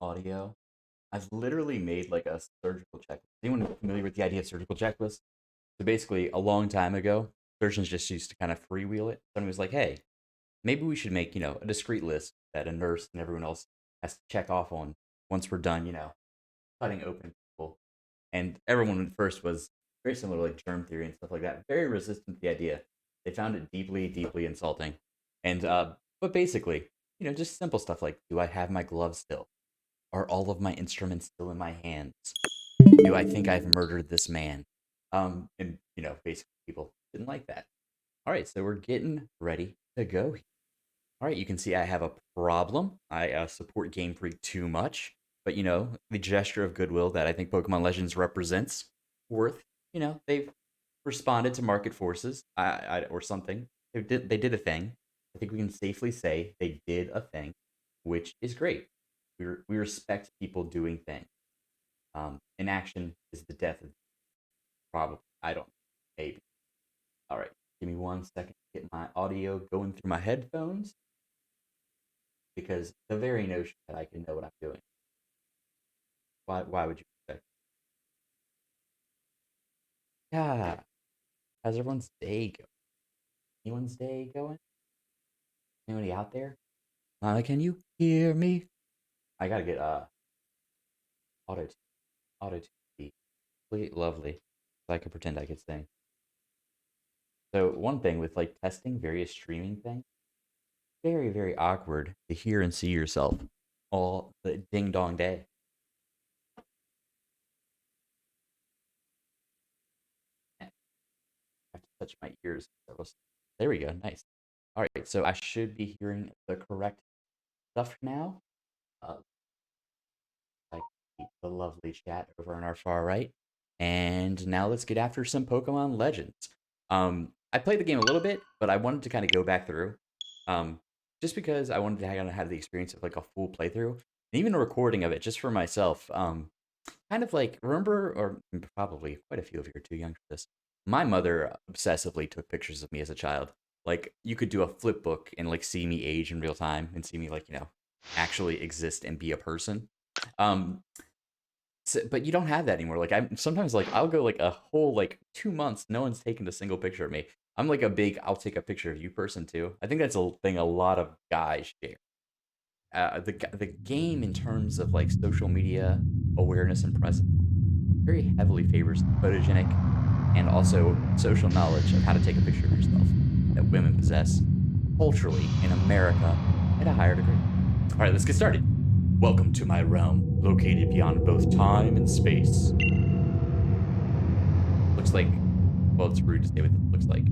audio. I've literally made like a surgical checklist. Anyone familiar with the idea of surgical checklist? So basically, a long time ago, surgeons just used to kind of freewheel it. Someone was like, "Hey, maybe we should make a discrete list that a nurse and everyone else has to check off on once we're done, cutting open people." And everyone at first was very similar to like germ theory and stuff like that, very resistant to the idea. They found it deeply, deeply insulting. And but basically, just simple stuff like, do I have my gloves still? Are all of my instruments still in my hands? Do I think I've murdered this man? And basically people didn't like that. All right, so we're getting ready to go. All right, you can see I have a problem. I support Game Freak too much, but the gesture of goodwill that I think Pokemon Legends represents, worth. They've responded to market forces, or something. They did a thing. I think we can safely say they did a thing, which is great. We respect people doing things. Inaction is the death of probably. I don't. Maybe. All right. Give me 1 second to get my audio going through my headphones because the very notion that I can know what I'm doing. Why would you expect? Yeah. How's everyone's day going? Anyone's day going? Anybody out there? Can you hear me? I gotta get auto auto lovely. So I could pretend I could sing. So one thing with like testing various streaming things, very, very awkward to hear and see yourself all the ding dong day. I have to touch my ears. There we go. Nice. All right. So I should be hearing the correct stuff now. Uh, like the lovely chat over on our far right. And now let's get after some Pokemon Legends. I played the game a little bit, but I wanted to kind of go back through. Um, just because I wanted to kind of have the experience of like a full playthrough and even a recording of it just for myself. Kind of like remember, or probably quite a few of you are too young for this. My mother obsessively took pictures of me as a child. Like you could do a flip book and like see me age in real time and see me like actually exist and be a person. Um, but you don't have that anymore. Like I sometimes like I'll go like a whole like 2 months, no one's taken a single picture of me. I'm like a big I'll take a picture of you person too. I think that's a thing a lot of guys share. The game in terms of like social media awareness and presence very heavily favors photogenic and also social knowledge of how to take a picture of yourself that women possess culturally in America at a higher degree. All right, let's get started. Welcome to my realm, located beyond both time and space. Looks like, well, it's rude to say what this looks like.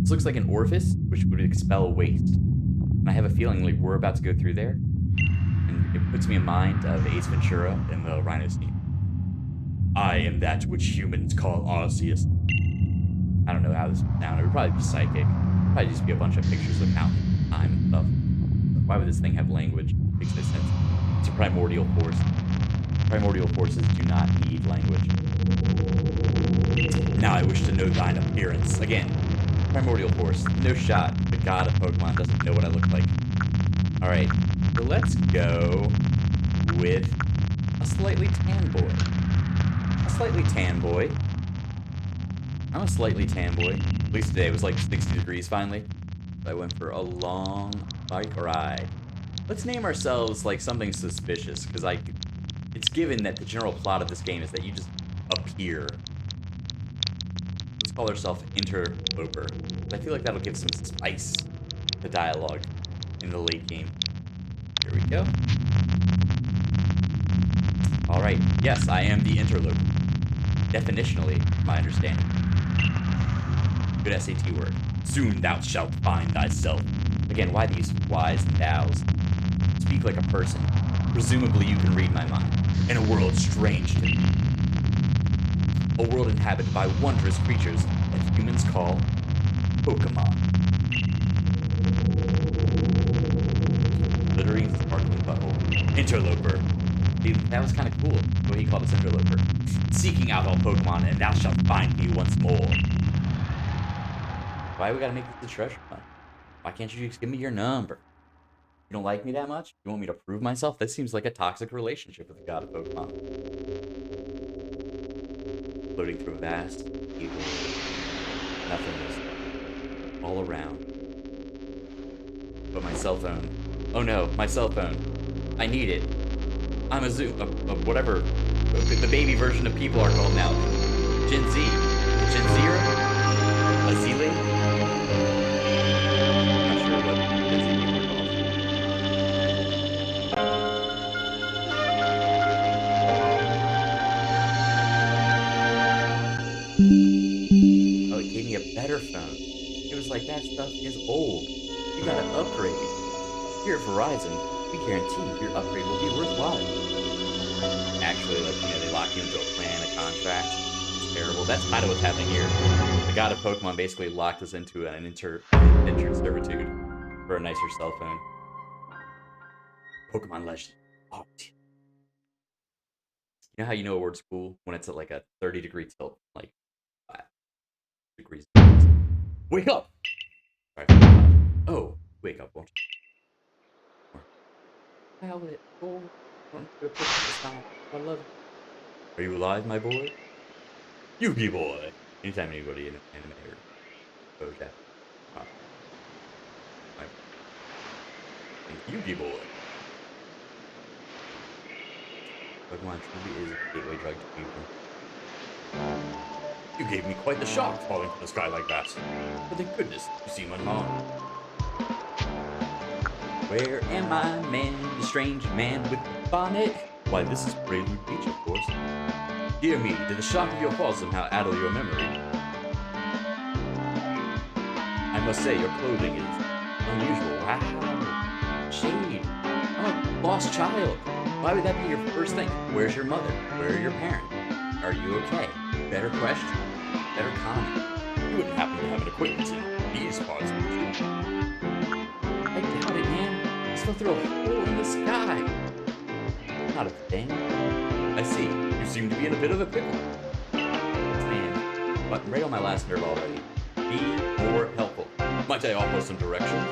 This looks like an orifice which would expel waste. And I have a feeling like we're about to go through there, and it puts me in mind of Ace Ventura and the Rhino scene. I am that which humans call Arceus. I don't know how this would sound. It would probably be psychic. Probably just be a bunch of pictures of mountain time and stuff. Why would this thing have language? Makes no sense. It's a primordial force. Primordial forces do not need language. Now I wish to know thine appearance. Again, primordial force. No shot. The god of Pokemon doesn't know what I look like. Alright, so let's go with a slightly tan boy. A slightly tan boy. I'm a slightly tan boy. At least today it was like 60 degrees finally. So I went for a long bike ride. Let's name ourselves like something suspicious, because it's given that the general plot of this game is that you just appear. Let's call ourselves Interloper. I feel like that'll give some spice to dialogue in the late game. Here we go. Alright, yes, I am the Interloper. Definitionally, my understanding. Good SAT word. Soon thou shalt find thyself. Again, why these whys and thous? Speak like a person. Presumably you can read my mind. In a world strange to me. A world inhabited by wondrous creatures that humans call Pokemon. Glittering sparkling butthole. Interloper. Dude, that was kind of cool, the way he called us Interloper. Seeking out all Pokemon, and thou shalt find me once more. Why we gotta make this a treasure hunt? Why can't you just give me your number? You don't like me that much? You want me to prove myself? This seems like a toxic relationship with the god of Pokemon. Floating through a vast, evil nothingness all around. But my cell phone. Oh no, my cell phone. I need it. I'm a Zoom, whatever the baby version of people are called now. Gen Z. Gen Zer? A Zealing? I'm not sure what Gen Z people are called. Oh, it gave me a better phone. It was like, that stuff is old. You gotta upgrade. Here at Verizon, we guarantee your upgrade will be worthwhile. Actually, like, they lock you into a plan, a contract. It's terrible. That's kind of what's happening here. The god of Pokemon basically locked us into an indentured servitude for a nicer cell phone. Pokemon Legend. Oh, you know how you know a word's cool? When it's at like a 30-degree tilt, like 5 degrees. Wake up! Sorry. Oh, wake up, won't you? How would it go? I love it. Are you alive, my boy? Yugi boy! Anytime anybody in an anime or Bojack. My Yugi boy. Pokemon truly is a gateway drug to people. You gave me quite the shock falling from the sky like that. But thank goodness, you seem unharmed. Where am I, man? The strange man with the bonnet? Why, this is Prelude Beach, of course. Dear me, did the shock of your fall somehow addle your memory? I must say, your clothing is unusual. Wow. Shade. I'm a lost child. Why would that be your first thing? Where's your mother? Where are your parents? Are you okay? Better question. Better comment. You wouldn't happen to have an acquaintance in these parts, would you? I doubt it, man. I fell through a hole in the sky. Not a thing. I see. You seem to be in a bit of a pickle. Man, but I'm right on my last nerve already. Be more helpful. Might I offer some directions?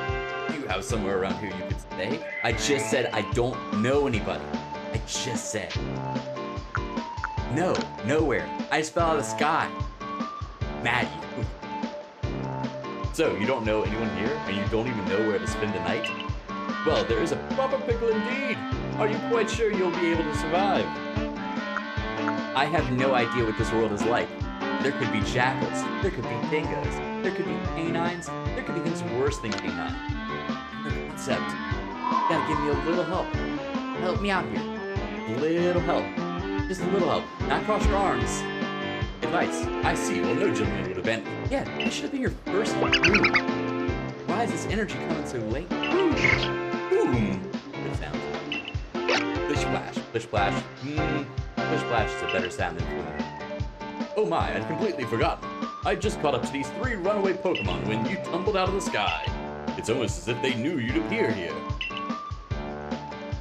Do you have somewhere around here you could stay? I just said I don't know anybody. I just said. No, nowhere. I just fell out of the sky. Mad you. So, you don't know anyone here, and you don't even know where to spend the night? Well, there is a proper pickle indeed. Are you quite sure you'll be able to survive? I have no idea what this world is like. There could be jackals, there could be dingoes, there could be canines, there could be things worse than canine. No concept. You gotta give me a little help. Help me out here. Little help. Just a little help. Not cross your arms. Advice. I see. Well, no gentleman would have been. Yeah, this should have been your first one. Why is this energy coming so late? Boom. Good sound. Splish splash. Splish splash. Splish splash is a better sound than boom. Oh my, I'd completely forgotten. I just caught up to these 3 runaway Pokemon when you tumbled out of the sky. It's almost as if they knew you'd appear here.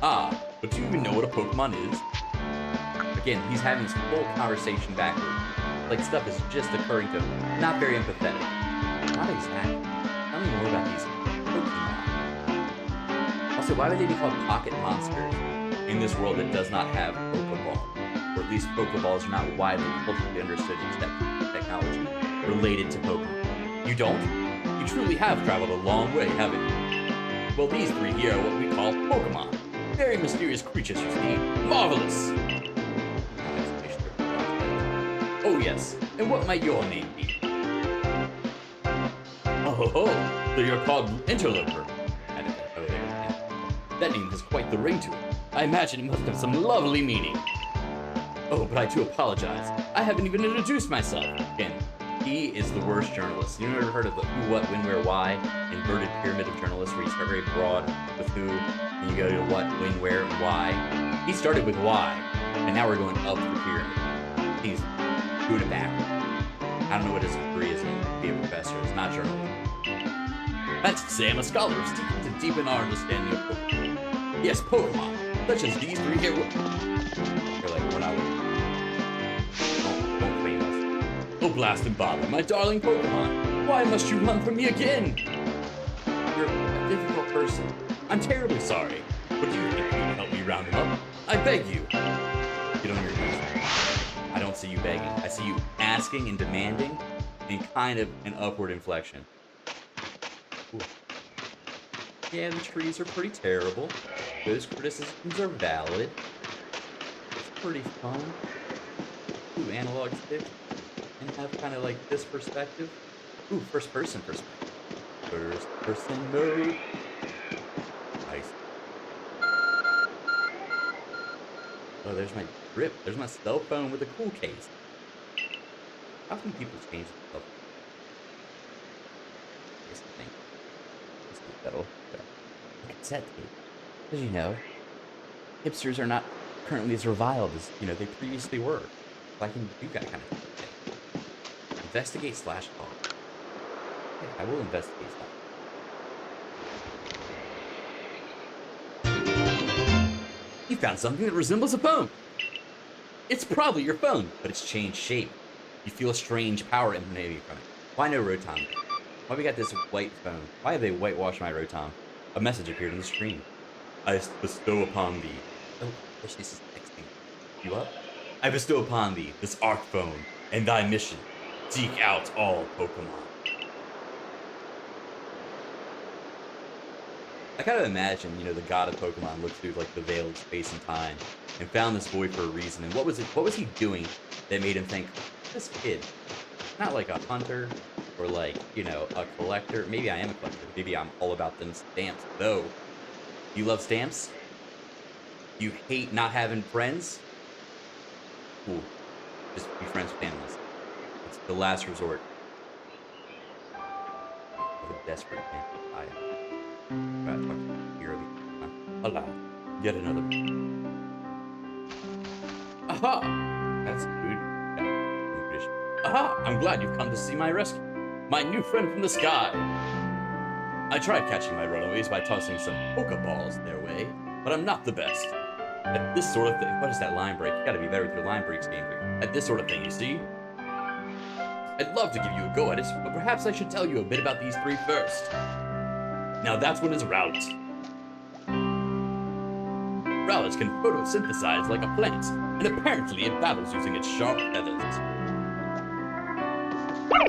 Ah, but do you even know what a Pokemon is? Again, he's having this whole conversation backward. Like stuff is just occurring to him. Not very empathetic. Not exactly. Tell me more about these Pokemon. Also, why would they be called pocket monsters in this world that does not have Pokeball? Or at least Pokeballs are not widely culturally understood in technology related to Pokemon. You don't? You truly have traveled a long way, haven't you? Well, these 3 here are what we call Pokemon. Very mysterious creatures, you see. Marvelous! Oh yes, and what might your name be? Oh, so you're called Interloper. That name has quite the ring to it. I imagine it must have some lovely meaning. Oh, but I do apologize. I haven't even introduced myself. Again, he is the worst journalist. You ever heard of the who, what, when, where, why? Inverted pyramid of journalists where you start very broad with who, and you go to what, when, where, and why. He started with why, and now we're going up the pyramid. He's doing it backward. I don't know what his degree is in. Be a professor. It's not journalism. That's to say I'm a scholar seeking to deepen our understanding of Pokemon. Yes, Pokemon, such as these 3 here. They're like, we're not with Don't blame us. Oh, blast and bother, my darling Pokemon. Why must you run from me again? You're a difficult person. I'm terribly sorry. But do you think you can help me round him up? I beg you. Get on your knees. I don't see you begging. I see you asking and demanding in kind of an upward inflection. Ooh. Yeah, the trees are pretty terrible. Those criticisms are valid. It's pretty fun. Ooh, analog stick. And have kind of like this perspective. Ooh, first person perspective. First person mode. Nice. Oh, there's my grip. There's my cell phone with a cool case. How can people change the cell phone? I guess I think. Let's see if that'll go. Look at set tape. Because, you know, hipsters are not currently as reviled as, you know, they previously were. So I can do that kind of thing. Investigate / call. Okay, I will investigate / You found something that resembles a phone. It's probably your phone, but it's changed shape. You feel a strange power emanating from it. Why no Rotom? Why we got this white phone? Why have they whitewashed my Rotom? A message appeared on the screen. I bestow upon thee. Oh, I wish this is texting you up. I bestow upon thee this Arc phone and thy mission. Seek out all Pokemon. I kind of imagine, you know, the god of Pokemon looked through like the veil of space and time and found this boy for a reason. And what was he doing that made him think, this kid, not like a hunter or like, you know, a collector. Maybe I am a collector. Maybe I'm all about them stamps. Though, you love stamps? You hate not having friends? Cool. Just be friends with animals. It's the last resort of a desperate man. I gotta talk to the hero. Alas, yet another. Aha! That's good. Aha! I'm glad you've come to see my rescue. My new friend from the sky. I tried catching my runaways by tossing some Pokeballs their way, but I'm not the best. At this sort of thing, what is that line break? You gotta be better with your line breaks, Game Freak. At this sort of thing, you see? I'd love to give you a go at it, but perhaps I should tell you a bit about these three first. Now that's one is Rowlet. Rowlet can photosynthesize like a plant, and apparently it battles using its sharp feathers. Look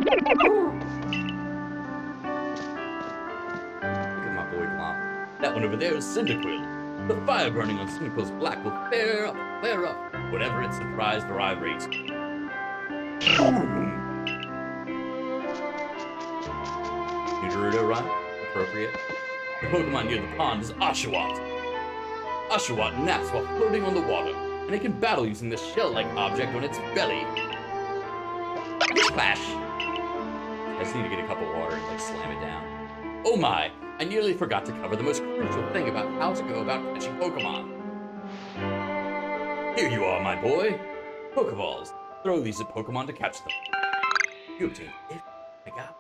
at my boy Glomp. That one over there is Cyndaquil. The fire burning on Cyndaquil's back will flare up, whatever its surprise or irate. Naruto rhyme? Appropriate. The Pokemon near the pond is Oshawott. Oshawott naps while floating on the water, and it can battle using the shell-like object on its belly. Splash! I just need to get a cup of water and like slam it down. Oh my! I nearly forgot to cover the most crucial thing about how to go about catching Pokemon. Here you are, my boy. Pokeballs. Throw these at Pokemon to catch them. You obtain it. I got.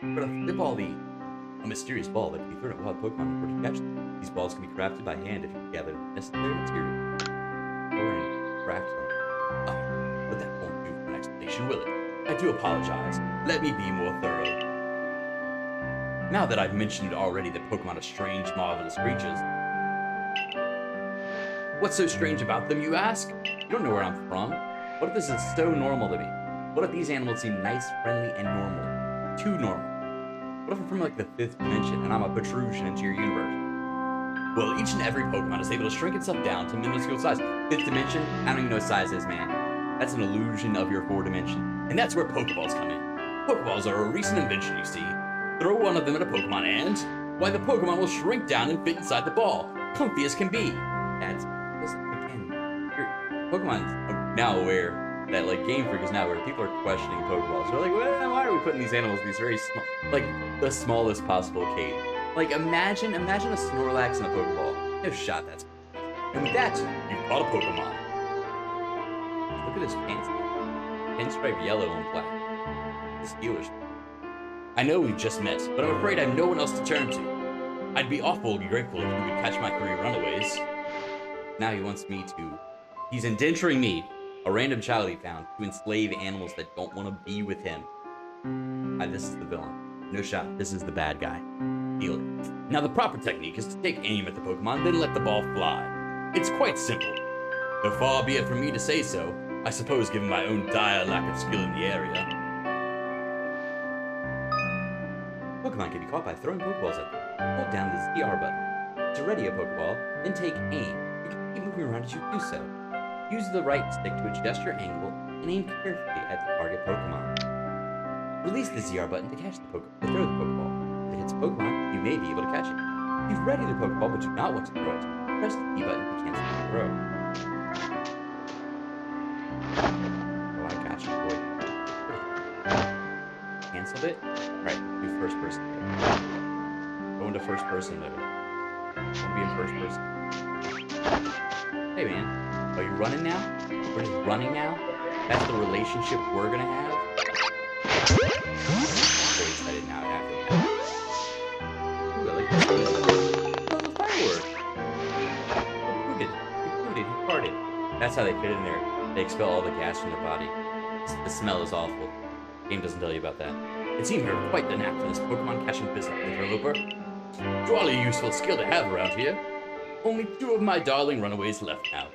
But a flip a mysterious ball that can be thrown at wild Pokemon in order to catch them. These balls can be crafted by hand if you gather the necessary material. Or craft them. Oh, but that won't do for an explanation, will it? I do apologize. Let me be more thorough. Now that I've mentioned already that Pokemon are strange, marvelous creatures, what's so strange about them, you ask? You don't know where I'm from. What if this is so normal to me? What if these animals seem nice, friendly, and normal? Too normal. What if I'm from like the 5th dimension and I'm a protrusion into your universe? Well, each and every Pokemon is able to shrink itself down to minuscule size. 5th dimension? I don't even know what size is, man. That's an illusion of your 4th dimension. And that's where Pokeballs come in. Pokeballs are a recent invention, you see. Throw one of them at a Pokemon and, why, the Pokemon will shrink down and fit inside the ball. Comfy as can be. That's, again, Pokemon are now aware that, like, Game Freak is now aware. People are questioning Pokeballs. They're like, well, why are we putting these animals in these very small, like, the smallest possible cage? Like, imagine a Snorlax and a Pokeball. No shot, that's. And with that, you've caught a Pokemon. Look at his pants. Pinstripe yellow and black. The Steelers. I know we've just met, but I'm afraid I have no one else to turn to. I'd be awfully grateful if you could catch my 3 runaways. Now he wants me to. He's indenturing me, a random child he found, to enslave animals that don't want to be with him. This is the villain. No shot. This is the bad guy. heal it. Now the proper technique is to take aim at the Pokemon, then let the ball fly. It's quite simple. Though far be it from me to say so, I suppose given my own dire lack of skill in the area. Pokemon can be caught by throwing Pokeballs at them. Hold down the ZR button to ready a Pokeball, then take aim. You can keep moving around as you do so. Use the right stick to adjust your angle and aim carefully at the target Pokemon. Release the ZR button to catch the throw the Pokeball. If it hits a Pokemon, you may be able to catch it. If you've readied the Pokeball but do not want to throw it, press the E button to cancel the throw. Oh, I got you, boy. Canceled it? Alright, do first person mode. Go into first person mode. Want to be in first person? Hey man, are you running now? We're just running now? That's the relationship we're gonna have? Very excited now after that. Ooh, I like this. Oh, the firework! He farted. That's how they fit in there. They expel all the gas from their body. The smell is awful. The game doesn't tell you about that. It seems you have quite the knack for this Pokemon catching business, interloper. Jolly useful skill to have around here. Only 2 of my darling runaways left now.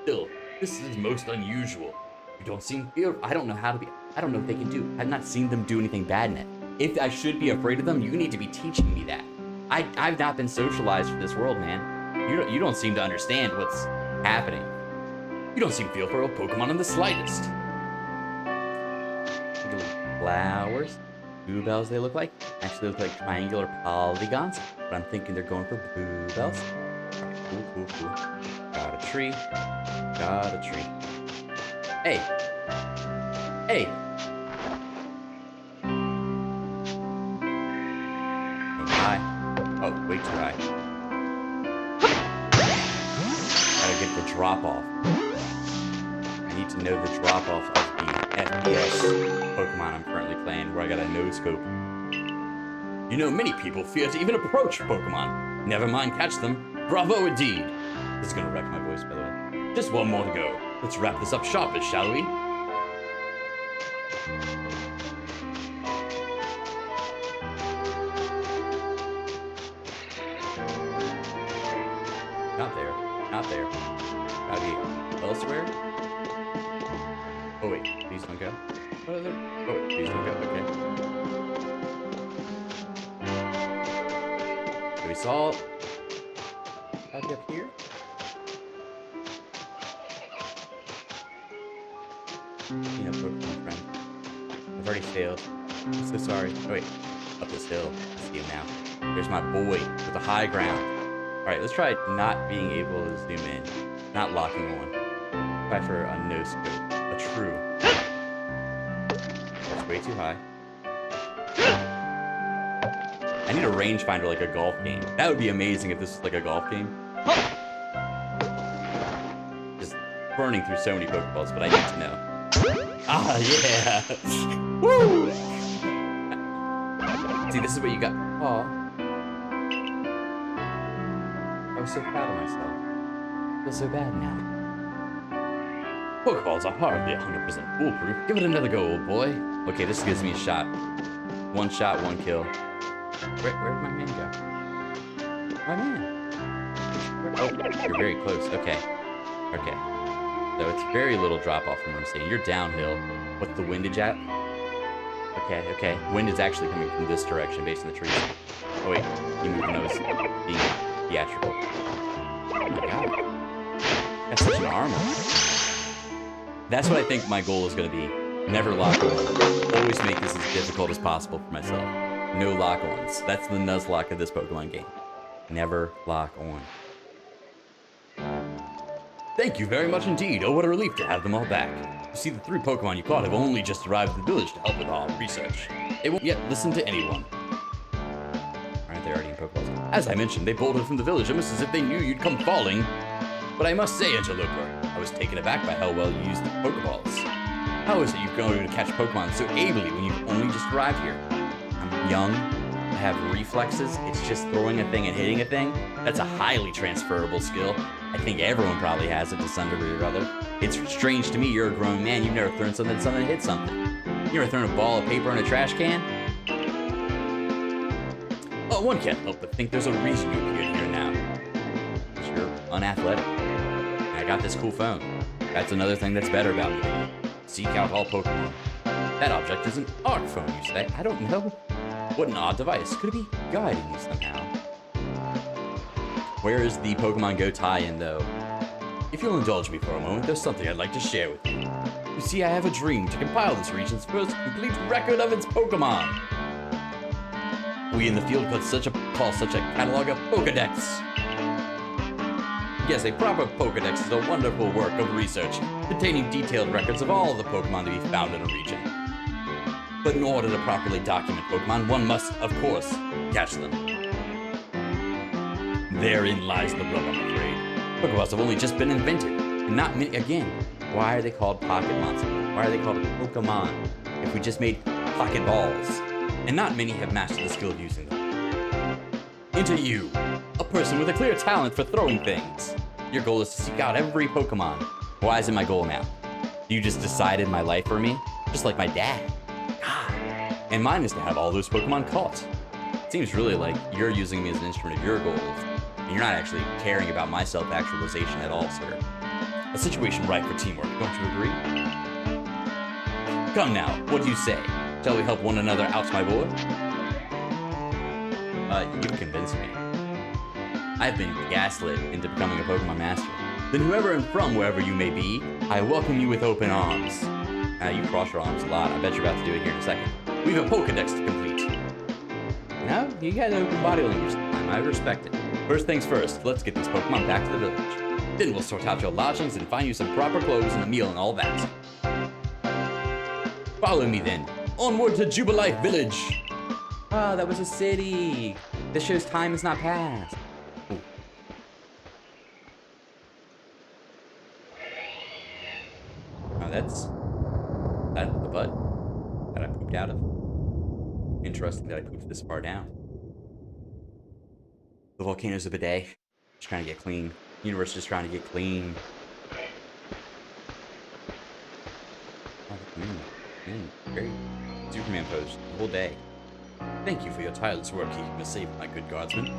Still, this is most unusual. You don't seem fearful. I don't know how to be. I don't know what they can do. I've not seen them do anything bad in it. If I should be afraid of them, you need to be teaching me that. I've not been socialized for this world, man. You don't seem to understand what's happening. You don't seem fearful for a Pokemon in the slightest. Flowers. Bluebells they look like. Actually look like triangular polygons. But I'm thinking they're going for bluebells. Cool. Got a tree. Hey! High. Oh, way too high. Gotta get the drop off. I need to know the drop off of the FPS Pokemon I'm currently playing, where I got a no scope. You know, many people fear to even approach Pokemon. Never mind catch them. Bravo indeed. This is gonna wreck my voice, by the way. Just one more to go. Let's wrap this up sharpish, shall we? Not there. Gotta be elsewhere. Oh wait, please don't go. Oh wait, please don't go, okay. So we saw... Gotta be up here? You know, Pokemon friend. I've already failed. I'm so sorry. Oh wait, up this hill. I see him now. There's my boy with the high ground. Alright, let's try not being able to zoom in. Not locking on. Try for a no scope. A true. That's way too high. I need a rangefinder like a golf game. That would be amazing if this was like a golf game. Just burning through so many Pokeballs, but I need to know. Ah, yeah! Woo! See, this is what you got. Aw. I was so proud of myself. I feel so bad now. Pokeballs are hardly 100% foolproof. Give it another go, old boy. Okay, this gives me a shot. One shot, one kill. Where'd my man go? My man. Oh, you're very close. Okay. So it's very little drop off from what I'm saying. You're downhill. What's the windage at? Okay. Wind is actually coming from this direction based on the trees. Oh wait, you moved nose. Being theatrical. Oh my god. That's such an armor. That's what I think my goal is going to be. Never lock on. Always make this as difficult as possible for myself. No lock-ons. That's the Nuzlocke of this Pokemon game. Never lock on. Thank you very much indeed. Oh, what a relief to have them all back. You see, the 3 Pokemon you caught have only just arrived at the village to help with our research. They won't yet listen to anyone. Aren't they already in Pokeballs? As I mentioned, they bolted from the village almost as if they knew you'd come falling. But I must say, Interloper, I was taken aback by how well you used the Pokeballs. How is it you've gone to catch Pokemon so ably when you've only just arrived here? I'm young, I have reflexes, it's just throwing a thing and hitting a thing. That's a highly transferable skill. I think everyone probably has it to some degree or other. It's strange to me you're a grown man, you've never thrown something that hit something. You ever thrown a ball of paper in a trash can? One can't help but think there's a reason you appeared here now. You're unathletic. I got this cool phone. That's another thing that's better about me. Seek out all Pokemon. That object is an ARC phone, you say? I don't know. What an odd device. Could it be guiding you somehow? Where is the Pokemon Go tie-in, though? If you'll indulge me for a moment, there's something I'd like to share with you. You see, I have a dream to compile this region's first complete record of its Pokemon. We in the field call such a catalog a Pokedex. Yes, a proper Pokedex is a wonderful work of research containing detailed records of all the Pokemon to be found in a region. But in order to properly document Pokemon, one must, of course, catch them. Therein lies the rub, I'm afraid. Pokeballs have only just been invented, and not many. Again, why are they called Pocket Monsters? Why are they called Pokemon? If we just made Pocket Balls, and not many have mastered the skill of using them. Enter you, a person with a clear talent for throwing things. Your goal is to seek out every Pokemon. Why is it my goal now? You just decided my life for me, just like my dad. God. And mine is to have all those Pokemon caught. It seems really like you're using me as an instrument of your goals. And you're not actually caring about my self-actualization at all, sir. A situation ripe for teamwork, don't you agree? Come now, what do you say? Shall we help one another out, my boy? You convinced me. I've been gaslit into becoming a Pokemon master. Then whoever and from wherever you may be, I welcome you with open arms. You cross your arms a lot. I bet you're about to do it here in a second. We have a Pokedex to complete. No, you got open body language time. I respect it. First things first, let's get these Pokemon back to the village. Then we'll sort out your lodgings and find you some proper clothes and a meal and all that. Follow me then. Onward to Jubilife Village. Oh, that was a city. This shows time has not passed. Ooh. Oh, that's the butt that I pooped out of. Interesting that I pooped this far down. The volcano's a bidet. Just trying to get clean. Universe just trying to get clean. Very Superman pose the whole day. Thank you for your tireless work keeping me safe, my good guardsman.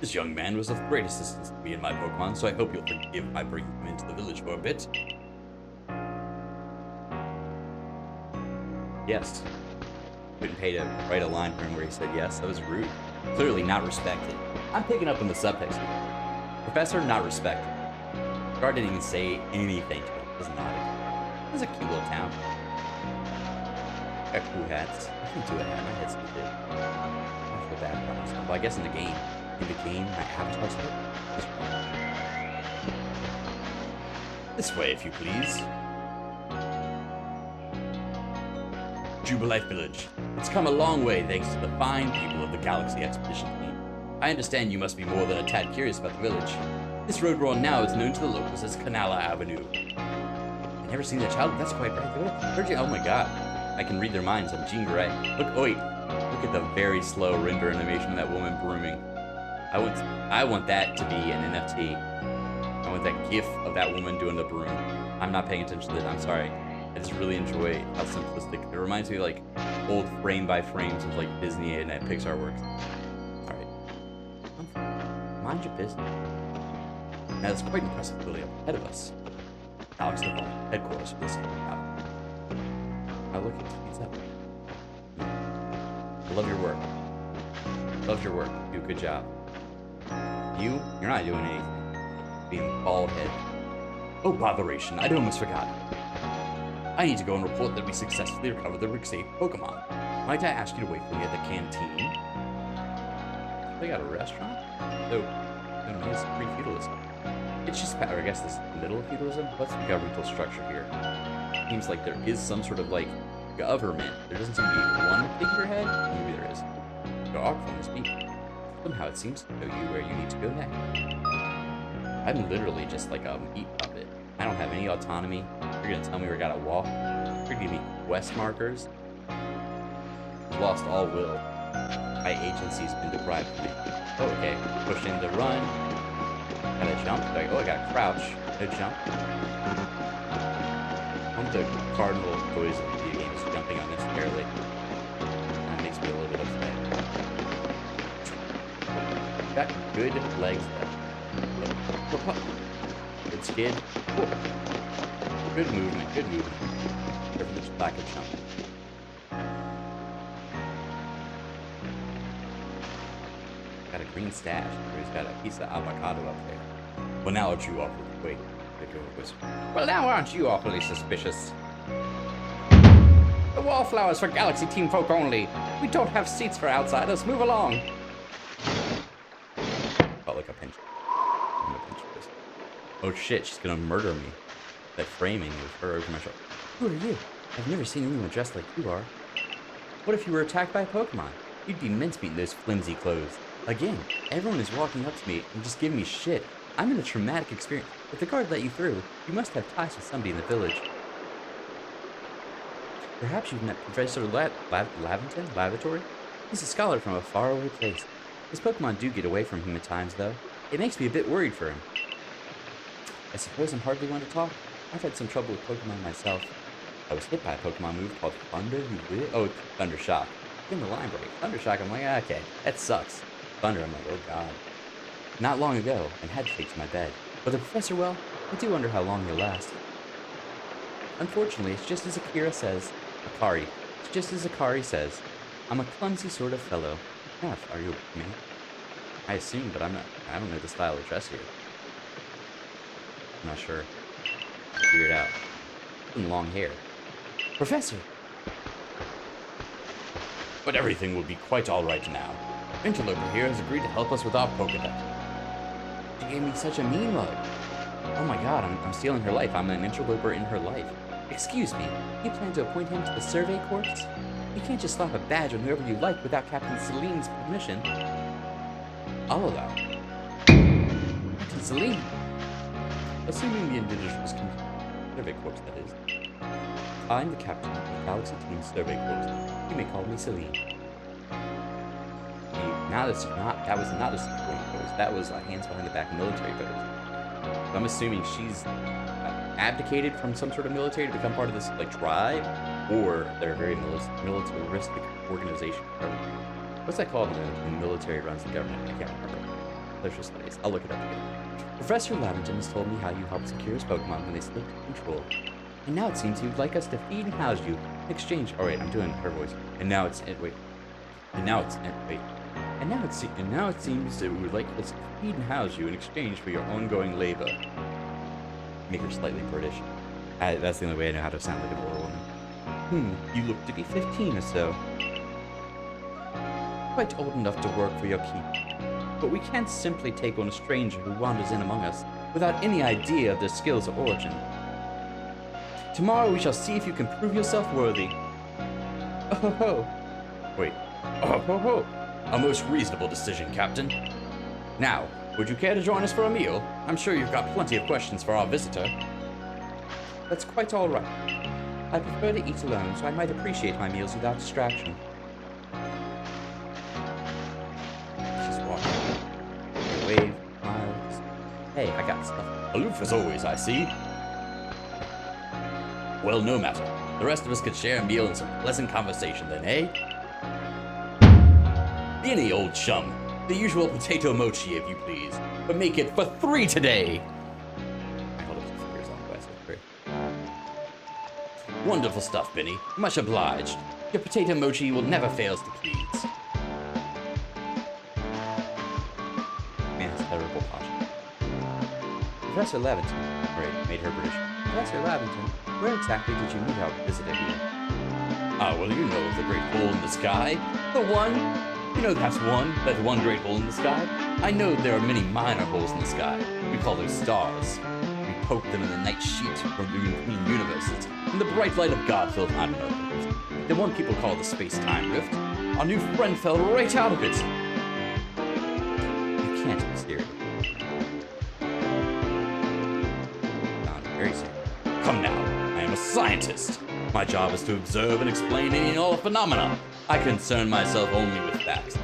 This young man was of great assistance to me and my Pokemon, so I hope you'll forgive my bringing him into the village for a bit. Yes. Couldn't pay to write a line for him where he said yes. That was rude. Clearly not respected. I'm picking up on the subtext here. Professor, not respected. Guard didn't even say anything to him. Just nodded. It was a cute little town. Got cool hats. I can do a hat. My head's too big. I feel bad about myself. Well, I guess in the game, my avatar stuff is wrong. This way, if you please. Jubilife Village. It's come a long way thanks to the fine people of the Galaxy Expedition team. I understand you must be more than a tad curious about the village. This road we're on now is known to the locals as Canala Avenue. I've never seen that child. That's quite right. Oh my god. I can read their minds. I'm Jean Grey. Look, oh wait. Look at the very slow render animation of that woman brooming. I want that to be an NFT. I want that gif of that woman doing the broom. I'm not paying attention to it. I'm sorry. I just really enjoy how simplistic. It reminds me of like old frame by frames of like Disney and Pixar works. Alright. Mind your business. Now it's quite impressive building up ahead of us. Alex Neville, headquarters for this now look at speeds up. I love your work. Love your work. You do a good job. You're not doing anything. Being bald head. Oh, botheration. I'd almost forgotten. I need to go and report that we successfully recovered the Rixape Pokemon. Might I ask you to wait for me at the canteen? They got a restaurant? Oh, nice. Free feudalism. It's just, or I guess this middle of feudalism? What's the governmental structure here? Seems like there is some sort of like government. There doesn't seem to be one figurehead. Maybe there is. There are from this people. Somehow it seems to show you where you need to go next. I'm literally just like a meat puppet. I don't have any autonomy. You're gonna tell me where I gotta walk? You're gonna give me quest markers? I've lost all will. My agency's been deprived of me. Oh, okay. Pushing to run. Gotta jump. Like, oh, I gotta crouch. No jump. One of the cardinal joys of video games is jumping unnecessarily. That makes me a little bit upset. Got good legs though. Good skid. Whoa. Good movement, good movement. Privilege back of jump. Got a green stash. He's got a piece of avocado up there. Well, now aren't you awfully... Wait. Well, now aren't you awfully suspicious? The wallflowers for Galaxy Team folk only. We don't have seats for outsiders. Move along. Felt like a pinch. I'm gonna pinch this. Oh shit, she's gonna murder me. That framing of her over my shoulder. Who are you? I've never seen anyone dressed like you are. What if you were attacked by a Pokemon? You'd be mincemeat in those flimsy clothes. Again, everyone is walking up to me and just giving me shit. I'm in a traumatic experience. If the guard let you through, you must have ties with somebody in the village. Perhaps you've met Professor Lavatory? He's a scholar from a faraway place. His Pokemon do get away from him at times, though. It makes me a bit worried for him. I suppose I'm hardly one to talk. I've had some trouble with Pokemon myself. I was hit by a Pokemon move called Thunder. Oh, Thunder Shock. In the line break. Thunder Shock, I'm like, okay, that sucks. Thunder, I'm like, oh god. Not long ago, and had to take to my bed. But the professor, well, I do wonder how long he'll last. Unfortunately, it's just as Akira says. Akari. It's just as Akari says. I'm a clumsy sort of fellow. Now, are you with me? I assume, but I don't know the style of dress here. I'm not sure. I'll figure it out. And long hair. Professor! But everything will be quite alright now. Interloper here has agreed to help us with our Pokedex. She gave me such a mean look. Oh my god, I'm stealing her life. I'm an interloper in her life. Excuse me, you plan to appoint him to the Survey Corps? You can't just slap a badge on whoever you like without Captain Salim's permission. I'll allow. Captain Salim! Assuming the individual's Survey Corps, that is. I'm the captain of the Galaxy Team's Survey Corps. You may call me Salim. That was not a civilian post. That was a hands behind the back military post. So I'm assuming she's abdicated from some sort of military to become part of this like tribe, or they're a very militaristic organization. What's that called when the military runs the government? I can't remember. Social studies. I'll look it up again. Professor Lavington has told me how you helped secure his Pokemon when they slipped control. And now it seems you'd like us to feed and house you in exchange. Oh wait, I'm doing her voice. And now it seems that we would like us to feed and house you in exchange for your ongoing labor. Make her slightly British. That's the only way I know how to sound like an old woman. You look to be 15 or so. Quite old enough to work for your keep. But we can't simply take on a stranger who wanders in among us without any idea of their skills or origin. Tomorrow we shall see if you can prove yourself worthy. Oh ho ho. Wait. Oh ho ho. A most reasonable decision, Captain. Now, would you care to join us for a meal? I'm sure you've got plenty of questions for our visitor. That's quite all right. I prefer to eat alone, so I might appreciate my meals without distraction. She's walking. A wave, smiles. Hey, I got stuff. Aloof as always, I see. Well, no matter. The rest of us could share a meal and some pleasant conversation then, eh? Any old chum. The usual potato mochi, if you please. But make it for 3 today! Wonderful stuff, Benny. Much obliged. Your potato mochi will never fail to please. Man, that's terrible posture. Professor Lavington. Right, made her British. Professor Lavington, where exactly did you meet our visitor here? Ah, well, you know of the great hole in the sky. The one... You know that's that one great hole in the sky? I know there are many minor holes in the sky. We call those stars. We poke them in the night sheet from between universes, and the bright light of God fills, I don't know, the one people call the space-time rift. Our new friend fell right out of it. You can't be serious. I'm very serious. Come now, I am a scientist. My job is to observe and explain any and all phenomena. I concern myself only with facts.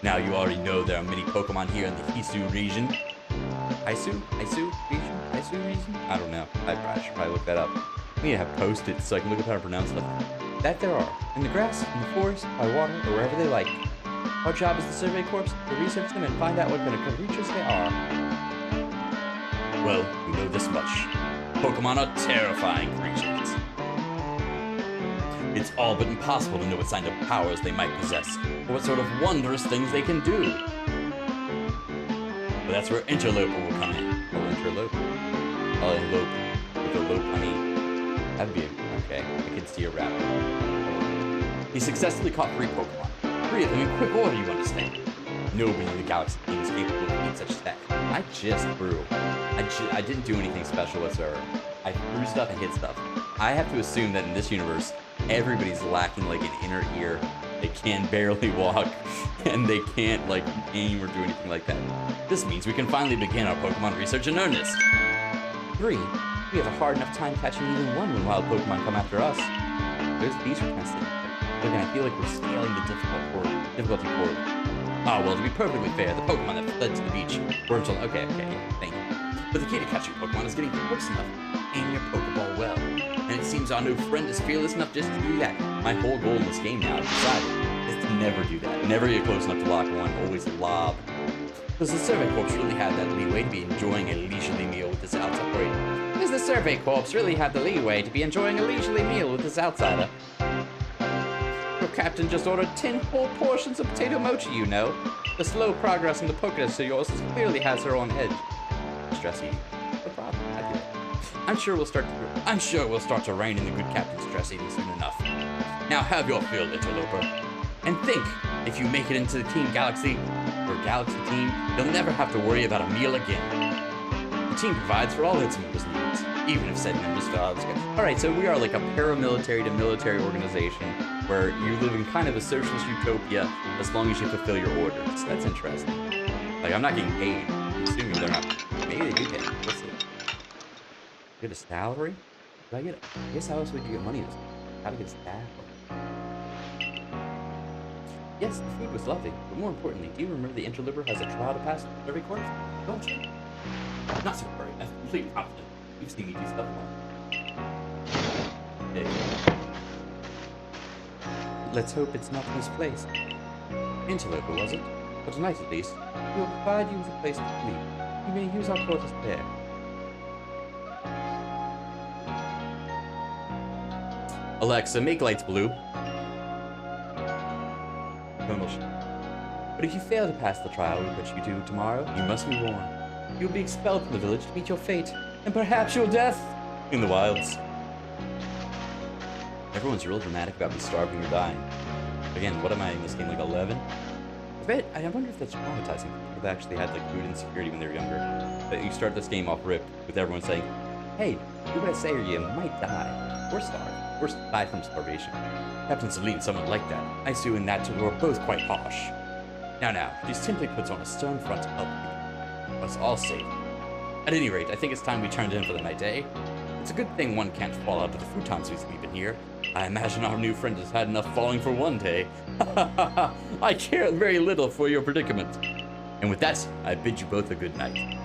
Now you already know there are many Pokemon here in the Hisu region. Hisu region? I don't know. I should probably look that up. We need to have post-its so I can look up how to pronounce stuff. That there are. In the grass, in the forest, by water, or wherever they like. Our job as the Survey Corps to research them and find out what kind of creatures they are. Well, we know this much. Pokemon are terrifying creatures. It's all but impossible to know what kind of powers they might possess, or what sort of wondrous things they can do. But that's where Interloper will come in. Or Interlope. I'll elope. With elope, I mean, that'd be okay. I could see a rabbit. He successfully caught 3 Pokemon. 3 of them in quick order, you understand. Nobody in the galaxy is capable of beating such tech. I just threw. I didn't do anything special whatsoever. I threw stuff and hit stuff. I have to assume that in this universe, everybody's lacking like an inner ear. They can barely walk, and they can't like aim or do anything like that. This means we can finally begin our Pokemon research in earnest. 3. We have a hard enough time catching even 1 when wild Pokemon come after us. Those beasts are kind of sitting there. Look, I feel like we're scaling the difficulty poorly. Ah, well, to be perfectly fair, the Pokemon that fled to the beach were until... Okay, yeah, thank you. But the key to catching Pokemon is getting close enough to aim your Pokeball well. And it seems our new friend is fearless enough just to do that. My whole goal in this game now, I've decided, is to never do that. Never get close enough to lock one, always lob. Does the Survey Corps really have that leeway to be enjoying a leisurely meal with this outsider? Does the Survey Corps really have the leeway to be enjoying a leisurely meal with this outsider? Your captain just ordered 10 whole portions of potato mochi, you know. The slow progress in the Pokédex of yours clearly has her on edge. Stress eating. No problem. I do it. I'm sure we'll start to rein in the good captain's stress eating soon enough. Now have your fill, Interloper. And think, if you make it into the Team Galaxy, or Galaxy Team, you'll never have to worry about a meal again. The team provides for all its members' needs, even if said members fail. Alright, so we are like a paramilitary to military organization where you live in kind of a socialist utopia as long as you fulfill your orders. That's interesting. Like, I'm not getting paid. I'm assuming they're not. Maybe they do pay. Let's see. Get a salary? Do I get it? I guess how else would you get money? How to get a salary? Yes, the food was lovely, but more importantly, do you remember the Interloper has a trial to pass every course? Don't you? Not so worried. I'm completely confident. You've seen me do stuff wrong. Hey. Let's hope it's not misplaced. Interloper, was it? For tonight at least, we will provide you with a place to sleep. You may use our quarters there. Alexa, make lights blue. Colonel. But if you fail to pass the trial which you do tomorrow, you must be warned. You will be expelled from the village to meet your fate, and perhaps your death in the wilds. Everyone's real dramatic about me starving or dying. Again, what am I in this game, like 11? I wonder if that's traumatizing. People that actually had like food insecurity when they were younger. That you start this game off rip with everyone saying, "Hey, do what I say or you might die, or starve, or die from starvation." Captain Celine, someone like that. I sue in that we're both quite harsh. Now, she simply puts on a stern front to help people. Us all safe. At any rate, I think it's time we turned in for the night, eh? It's a good thing one can't fall out of the futons we sleep in here. I imagine our new friend has had enough falling for one day. I care very little for your predicament. And with that, I bid you both a good night.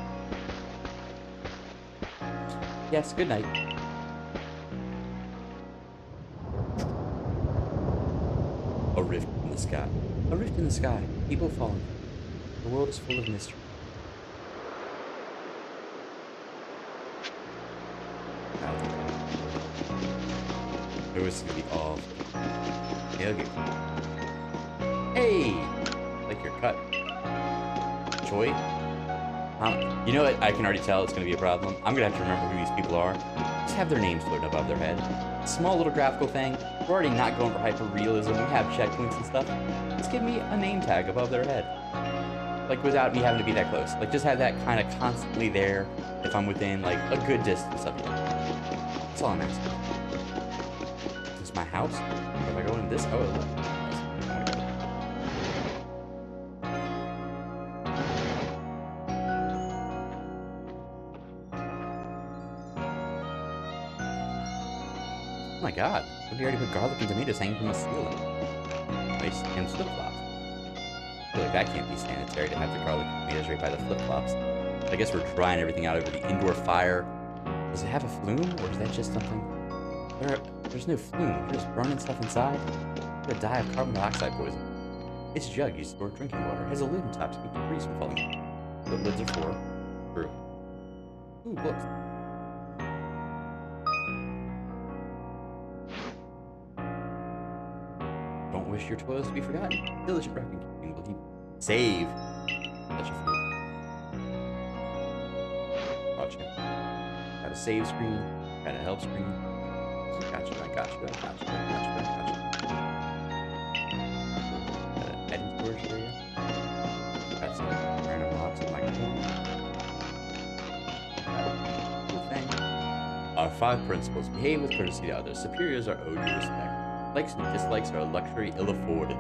Yes, good night. A rift in the sky. A rift in the sky. People falling. The world is full of mystery. It was gonna be all. Tailgate. Hey! Like your cut. Choi? You know what? I can already tell it's gonna be a problem. I'm gonna have to remember who these people are. Just have their names floating above their head. Small little graphical thing. We're already not going for hyper-realism. We have checkpoints and stuff. Just give me a name tag above their head. Like, without me having to be that close. Like, just have that kind of constantly there if I'm within, like, a good distance of you. That's all I'm asking. Is this my house? If I go in this? Oh, look. Oh my god. We already put garlic and tomatoes hanging from the ceiling. Nice. And flip-flops. I feel like that can't be sanitary to have the garlic and tomatoes right by the flip-flops. I guess we're drying everything out over the indoor fire. Does it have a flume, or is that just something? There's no flume. You're just burning stuff inside. You're gonna die of carbon dioxide poisoning. Its jug used to store drinking water. It has a lid on top to keep debris from falling in. The lids are for... True. Ooh, books. Don't wish your toilets to be forgotten. Diligent record keeping will keep... Save! Such a feat. Gotcha. Got a save screen. Got a help screen. Gotcha, I gotcha, I gotcha, I gotcha, I gotcha. Got an editing storage area. Got some random rocks in my corner. Cool thing. Our 5 principles. Behave with courtesy to others. Superiors are owed your respect. Likes and dislikes are a luxury ill-afforded.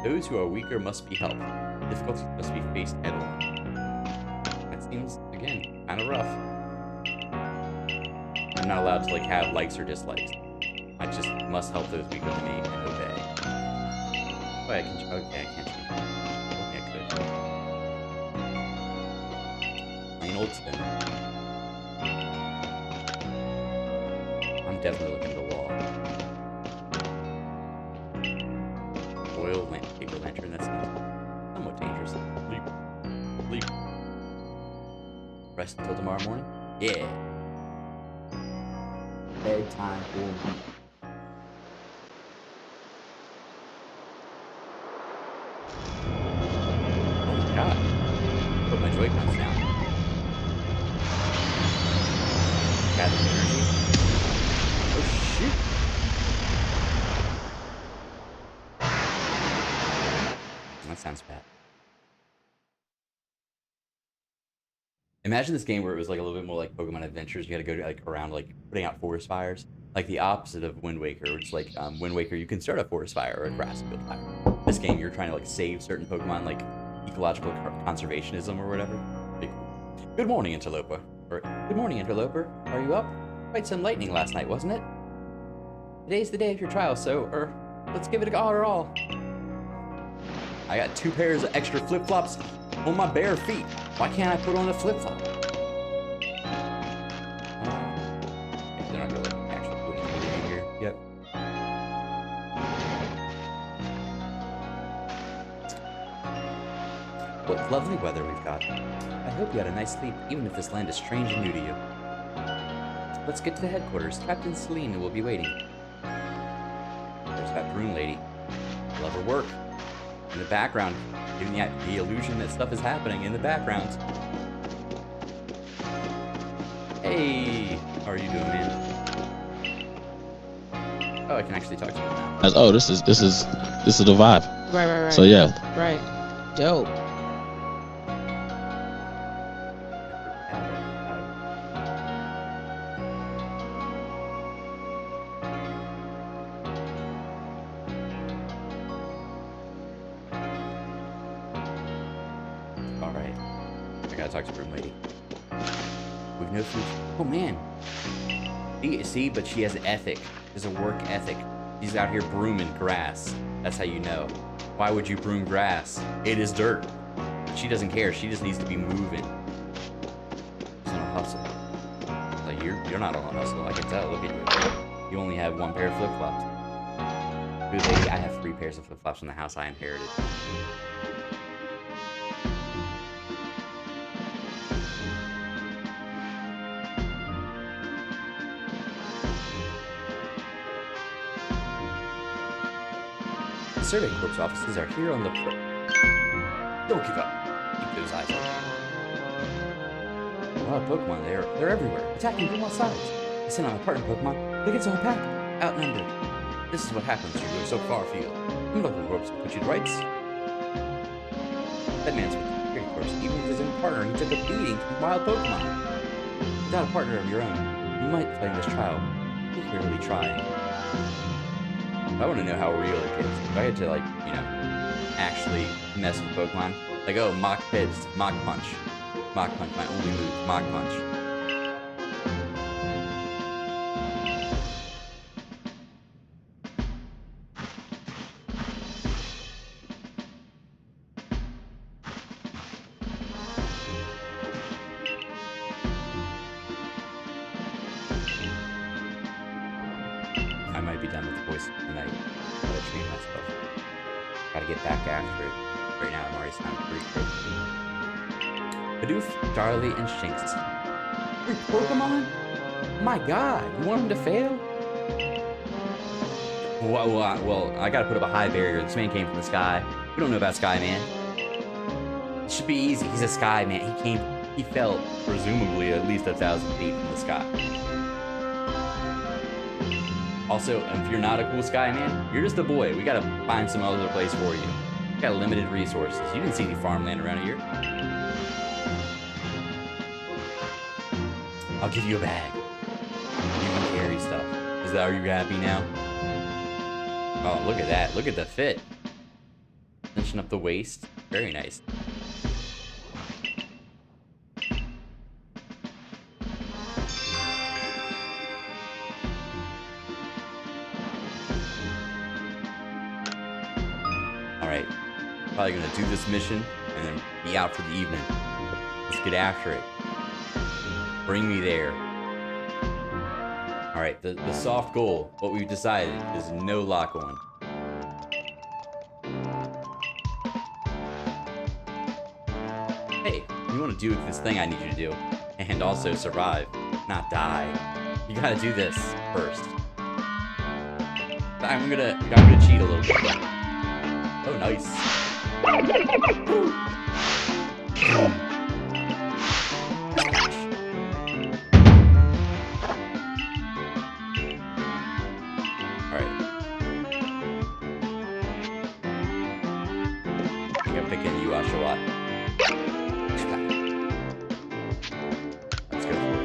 Those who are weaker must be helped. Difficulties must be faced head-on. That seems, again, kind of rough. I'm not allowed to, like, have likes or dislikes. I just must help those weaker than me and obey. Oh, I can... Okay, I can't change that. Okay, I could. Plain old spinner. I'm definitely looking at the wall. Oil lamp, paper lantern, that seems somewhat dangerous. Leap. Leap. Rest until tomorrow morning? Yeah. Bedtime for me. Oh my god. Put my Joy-Cons down. Gather energy. Oh shoot. That sounds bad. Imagine this game where it was like a little bit more like Pokemon Adventures. You had to go like around like putting out forest fires, like the opposite of Wind Waker, which is like Wind Waker you can start a forest fire or a grass field fire. This game you're trying to like save certain Pokemon, like ecological conservationism or whatever. Pretty cool. Good morning, Interloper. Or good morning, Interloper. Are you up? Quite some lightning last night, wasn't it? Today's the day of your trial, so let's give it our all. I got 2 pairs of extra flip-flops on my bare feet. Why can't I put on a flip-flop? They're not really actually putting anything in here. Yep. What lovely weather we've got. I hope you had a nice sleep, even if this land is strange and new to you. Let's get to the headquarters. Captain Celine will be waiting. There's that broom lady. Love her work. In the background, giving the illusion that stuff is happening in the background. Hey, how are you doing, man? Oh, I can actually talk to you now. Oh, this is the vibe. Right. So yeah. Right. Dope. Alright. I gotta talk to the room lady. We've no food. Oh man. See, but she has an ethic. There's a work ethic. She's out here brooming grass. That's how you know. Why would you broom grass? It is dirt. She doesn't care. She just needs to be moving. She's on a hustle. Like you're not on a hustle. I can tell. Look at you. You only have 1 pair of flip-flops. Dude, lady, I have 3 pairs of flip-flops from the house I inherited. The Survey Corps offices are here on the floor. Don't give up. Keep those eyes open. A lot of Pokemon, they're everywhere, attacking from all sides. I sent out a partner Pokemon, but it gets all packed, outnumbered. This is what happens when you go so far afield. Some local corps will put you to rights. That man's with the Security Corps. Even with his own partner, he took a beating from wild Pokemon. Without a partner of your own, you might find this trial. You're really trying. I want to know how real it gets. If I had to, like, you know, actually mess with Pokemon, like, oh, Mach Pits, Mach Punch. Mach Punch, my only move, Mach Punch. I might be done with the voice tonight. I gotta treat myself. Gotta get back after it. Right now, I'm already sounding pretty crazy. Bidoof, Charlie, and Shinx. 3 Pokemon? My god, you want him to fail? Well, I gotta put up a high barrier. This man came from the sky. We don't know about Sky Man. It should be easy. He's a Sky Man. He fell, presumably, at least 1,000 feet from the sky. Also, if you're not a cool Sky Man, you're just a boy. We gotta find some other place for you. We got limited resources. You didn't see any farmland around here. I'll give you a bag. You can carry stuff. Are you happy now? Oh, look at that. Look at the fit. Cinching up the waist. Very nice. Alright. Probably gonna do this mission and then be out for the evening. Let's get after it. Bring me there. Alright, the soft goal, what we've decided, is no lock on. Hey, you want to do this thing I need you to do, and also survive, not die. You gotta do this first. I'm gonna cheat a little bit. Oh, nice. Let's go for it.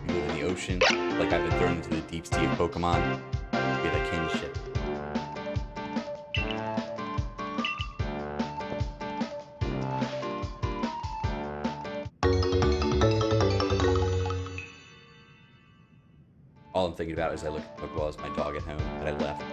You live in the ocean, like I've been thrown into the deep sea of Pokemon. Feel like kinship. All I'm thinking about as I look at Pokeball is my dog at home that I left.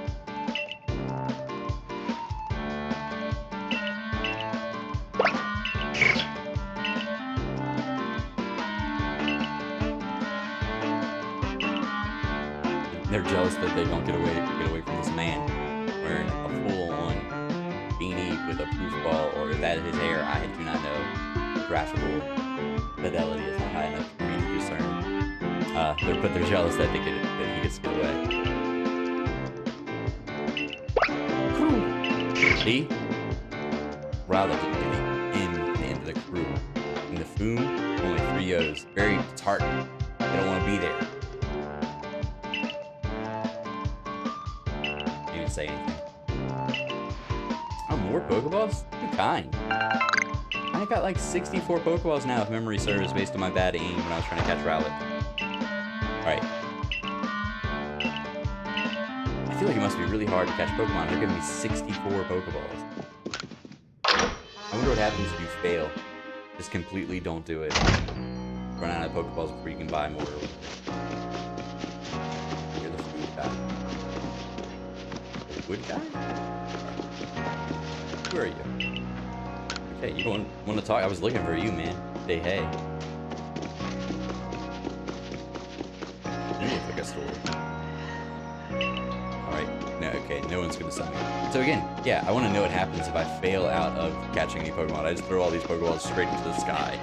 They're jealous that they don't get away from this man wearing a full-on beanie with a poof ball, or if that is his hair, I do not know. The graphical fidelity is not high enough for me to discern. But they're jealous that he gets to get away. See? Wow, that didn't do the end of the crew. In the Foom, only 3 O's. Very disheartening. They don't want to be there. Say anything. Oh, more Pokeballs? Too kind. I got like 64 Pokeballs now, if memory serves, based on my bad aim when I was trying to catch Rowlet. Alright. I feel like it must be really hard to catch Pokemon. They're giving me 64 Pokeballs. I wonder what happens if you fail. Just completely don't do it. Run out of Pokeballs before you can buy more. You're the food guy. Wood guy? Who are you? Okay, you don't want to talk? I was looking for you, man. Say hey. You look like a store. Alright, no, okay, no one's gonna summon me. So again, yeah, I want to know what happens if I fail out of catching any Pokemon. I just throw all these Pokeballs straight into the sky.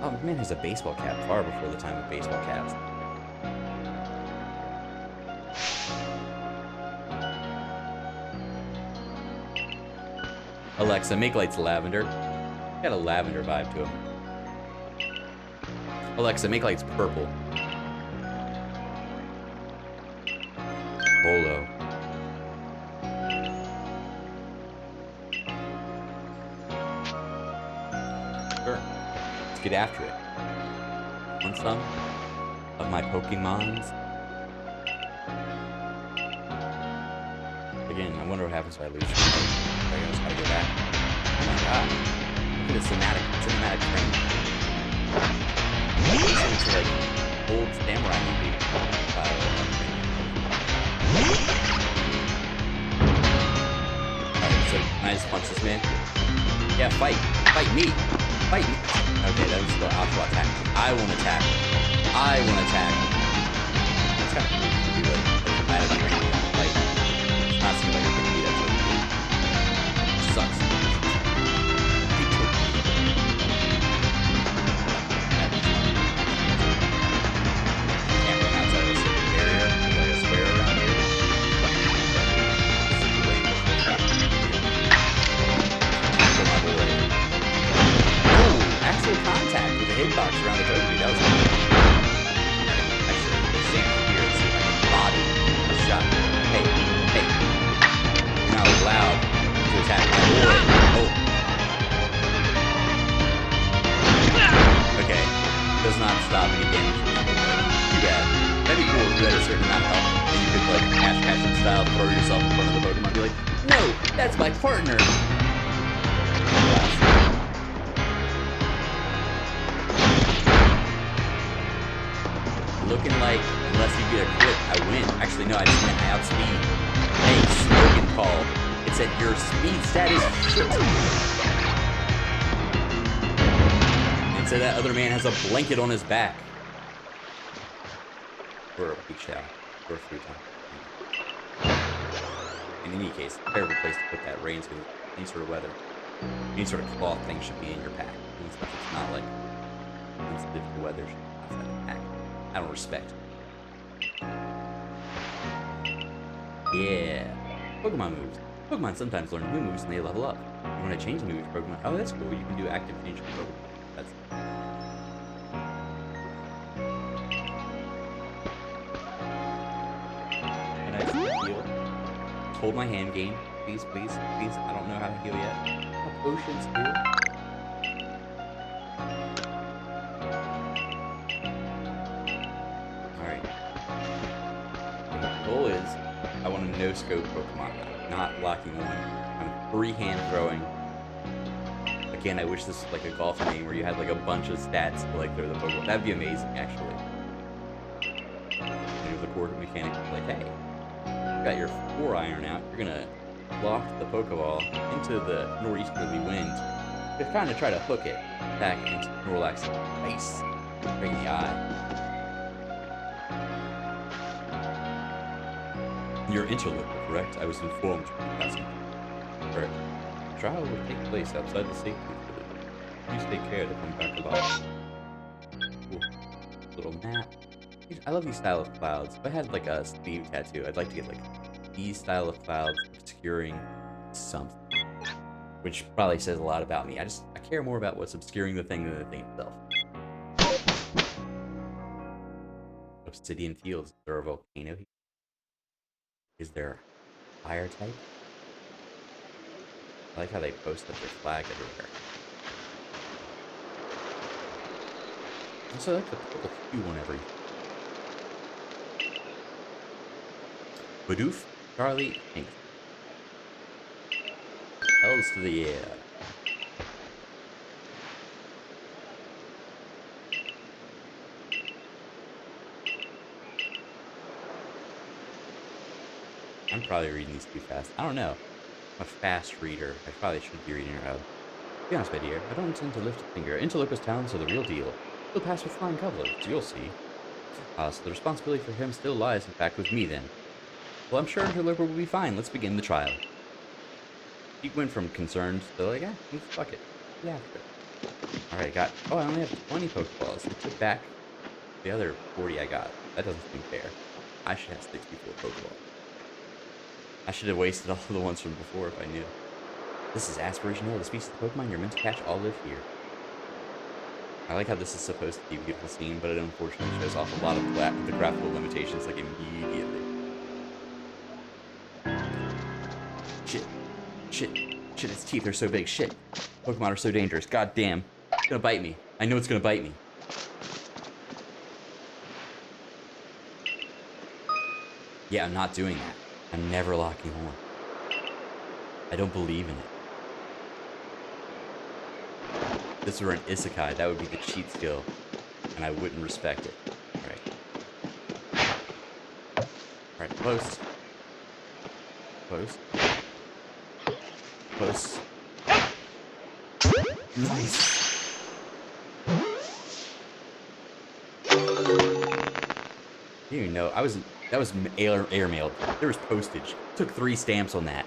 Oh, man has a baseball cap far before the time of baseball caps. Alexa, make lights lavender. Got a lavender vibe to him. Alexa, make lights purple. Bolo. Sure. Let's get after it. Want some of my Pokemons? Again, I wonder what happens if I lose. I just gotta go back. Oh my god. Look at the cinematic frame. It's like old samurai movie. Alright, so can I just punch this man? Yeah, fight. Fight me. Fight me. Okay, that was the optional attack. I won't attack. I won't attack. how to train me. Like, it's not seeming like I can beat up Togepi. It sucks. Hate Togepi. Can't run outside of a certain area, like a square around here. Super lame before traffic. Tackle my boy. Oh, actual contact with a hitbox around the Togepi. That was cool. Actually, let's stand here and see if I can body a shot. Hey, hey, you're not allowed to attack my boy. Oh. Okay, does not stop any damage from me. Too bad. That'd be cool if you had a certain amount of health and you could, like, Ash Ketchum style, throw yourself in front of the Pokemon and be like, no, that's my partner. Looking like, unless you get a crit, I win. Actually, no, I just meant outspeed. Hey, slogan call. It said your speed stat is shit. And it said that other man has a blanket on his back. Or a beach towel. Or a futon. In any case, terrible place to put that rain, because any sort of weather, any sort of cloth thing should be in your pack. And stuff that's not like sensitive to weather should be outside the pack. I don't respect. Yeah. Pokemon moves. Pokemon sometimes learn new moves and they level up. You want to change the move to Pokemon? Oh, that's cool. You can do active change for Pokemon. That's and I just heal. Hold my hand game. Please, please, please. I don't know how to heal yet. A potion's here. Alright. The goal is I want to no-scope Pokemon, not locking on. I'm free-hand throwing. Again, I wish this was like a golf game where you had like a bunch of stats to like throw the Pokemon. That'd be amazing, actually. Maybe the core mechanic would be like, hey, you got your 4-iron out, you're gonna lock the Pokeball into the northeasterly wind to kind of try to hook it back into Snorlax's face, right in the eye. You're interloper, correct? I was informed from the passing. Correct. The trial will take place outside the safety village. Please take care to come back alive. Cool. Little map. I love these style of clouds. If I had like a sleeve tattoo, I'd like to get like these style of clouds obscuring something. Which probably says a lot about me. I care more about what's obscuring the thing than the thing itself. Obsidian Fields. Is there a volcano here? Is there fire type? I like how they post up their flag everywhere. Also, I like the purple hue on everything. Bidoof, Charlie, Hank. Hells to the air. I'm probably reading these too fast. I don't know. I'm a fast reader. I probably should be reading it out. To be honest, my dear, I don't intend to lift a finger. Interloper's talents are the real deal. He'll pass with flying colors. You'll see. So the responsibility for him still lies, in fact, with me then. Well, I'm sure Interloper will be fine. Let's begin the trial. He went from concerned to like, fuck it. Yeah. Alright, I only have 20 Pokeballs. I took back the other 40 I got. That doesn't seem fair. I should have 64 Pokeballs. I should have wasted all the ones from before if I knew. This is Aspiration Hill. The species of Pokemon you're meant to catch all live here. I like how this is supposed to be a beautiful scene, but it unfortunately shows off a lot of the graphical limitations like immediately. Shit, its teeth are so big. Shit. Pokemon are so dangerous. God damn. It's gonna bite me. I know it's gonna bite me. Yeah, I'm not doing that. I'm never locking on. I don't believe in it. If this were an Isekai, that would be the cheat skill, and I wouldn't respect it. Alright, close. Close. Close. Nice. You didn't even know. I was That was airmailed. There was postage. Took 3 stamps on that.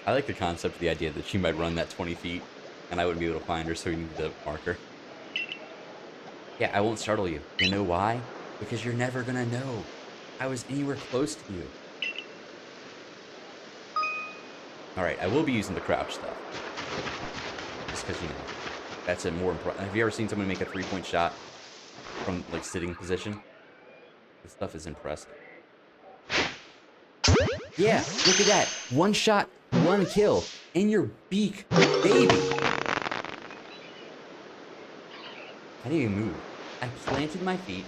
I like the concept of the idea that she might run that 20 feet, and I wouldn't be able to find her, so we need the marker. Yeah, I won't startle you. You know why? Because you're never gonna know I was anywhere close to you. Alright, I will be using the crouch stuff. Just because, you know, that's a more important. Have you ever seen someone make a 3-point shot from, like, sitting position? This stuff is impressive. Yeah, look at that. 1 shot, 1 kill. In your beak, baby. I didn't even move. I planted my feet.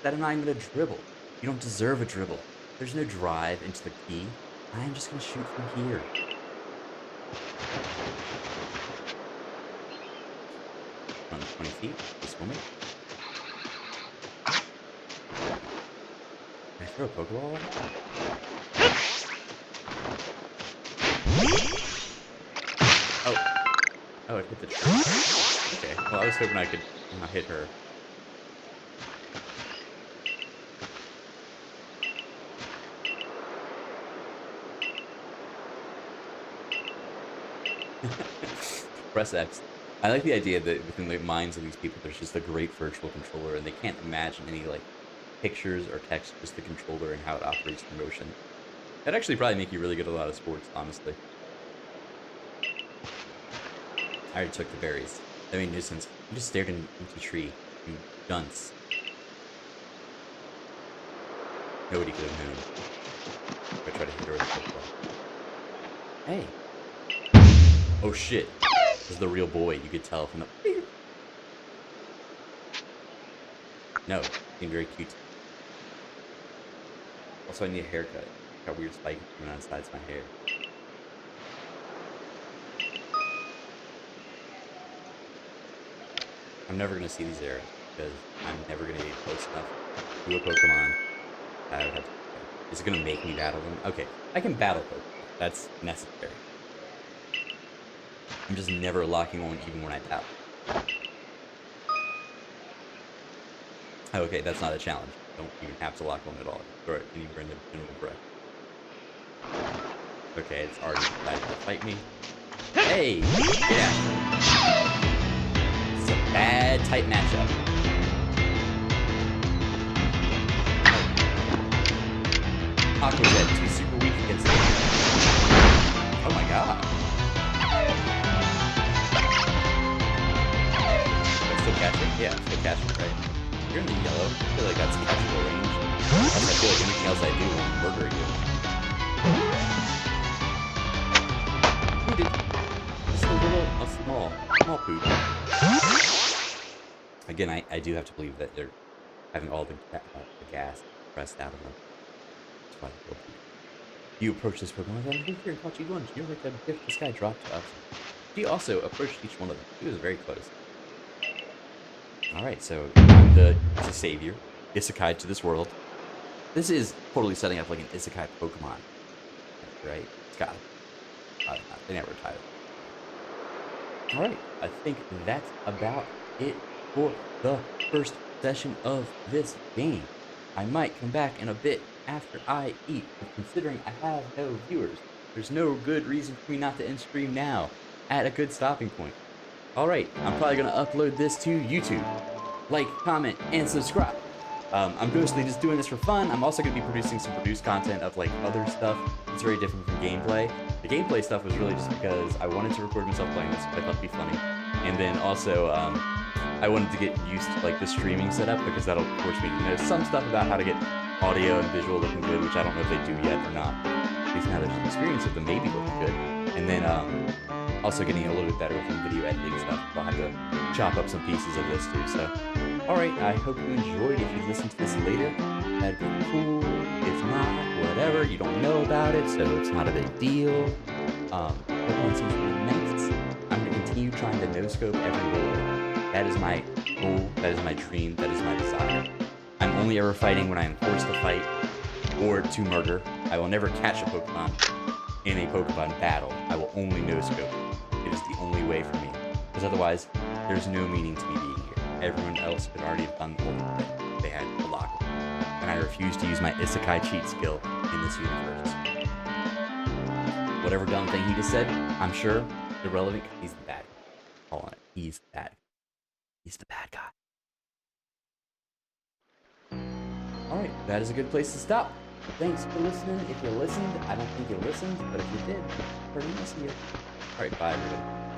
That I'm not even gonna dribble. You don't deserve a dribble. There's no drive into the key. I'm just gonna shoot from here. Run 20 feet. This woman. Can I throw a Pokeball at her? Oh. Oh, it hit the tree. Okay. Well, I was hoping I could hit her. Press X. I like the idea that within the minds of these people, there's just a great virtual controller, and they can't imagine any, like, pictures or text, just the controller and how it operates the motion. That'd actually probably make you really good at a lot of sports, honestly. I already took the berries. I mean, nuisance. You just stared at an empty tree. You dunce. Nobody could have known. If I try to hit her with a Pokeball. Hey. Oh shit. This is the real boy. You could tell from the... No. Being very cute. Also, I need a haircut. Got weird spike coming on the sides of my hair. I'm never going to see these arrows because I'm never going to get close enough to a Pokemon. I would have to... Is it going to make me battle them? Okay, I can battle Pokemon. That's necessary. I'm just never locking on even when I battle. Okay, that's not a challenge. Don't even have to lock on at all. Throw it anywhere in the general direction. Okay, it's already decided to fight me. Hey! Yeah! It's a bad type matchup. Aqua Jet, too super weak against it. Oh my god. I'm still catching? Yeah, I'm still catching, right? You're in the yellow. I feel like that's catchable range. Unless I feel like anything else I do will murder you. Booted. Just a small poop. Again, I do have to believe that they're having all the gas pressed out of them. That's why they feel poop. You approach this Pokemon, I'm here and caught you lunch. You're like a gift this guy dropped to us. He also approached each one of them. He was very close. Alright, so I'm the savior, isekai to this world. This is totally setting up like an isekai Pokemon. Right? It's got it. They never tied it. Alright, I think that's about it for the first session of this game. I might come back in a bit after I eat, but considering I have no viewers, there's no good reason for me not to end stream now, at a good stopping point. Alright, I'm probably going to upload this to YouTube. Like, comment, and subscribe. I'm mostly just doing this for fun. I'm also going to be producing some produced content of, like, other stuff. It's very different from gameplay. The gameplay stuff was really just because I wanted to record myself playing this, I thought it'd be funny. And then also, I wanted to get used to, like, the streaming setup, because that'll force me to know some stuff about how to get audio and visual looking good, which I don't know if they do yet or not. At least now there's an experience of them maybe looking good. And then, also getting a little bit better with some video editing stuff. I'll have to chop up some pieces of this too, so. Alright, I hope you enjoyed. If you listen to this later, that'd be cool. If not, whatever, you don't know about it, so it's not a big deal. Pokemon seems really nice. I'm gonna continue trying to no-scope every roll. That is my goal, that is my dream, that is my desire. I'm only ever fighting when I am forced to fight or to murder. I will never catch a Pokemon in a Pokemon battle. I will only no-scope. It is the only way for me. Because otherwise, there's no meaning to me being here. Everyone else could already have done the whole thing. They had a lock. And I refuse to use my isekai cheat skill in this universe. Whatever dumb thing he just said, I'm sure irrelevant because he's the bad guy. Calling it. He's the bad guy. He's the bad guy. Alright, that is a good place to stop. Thanks for listening. If you listened, I don't think you listened, but if you did, pretty nice of you. Alright, bye everybody.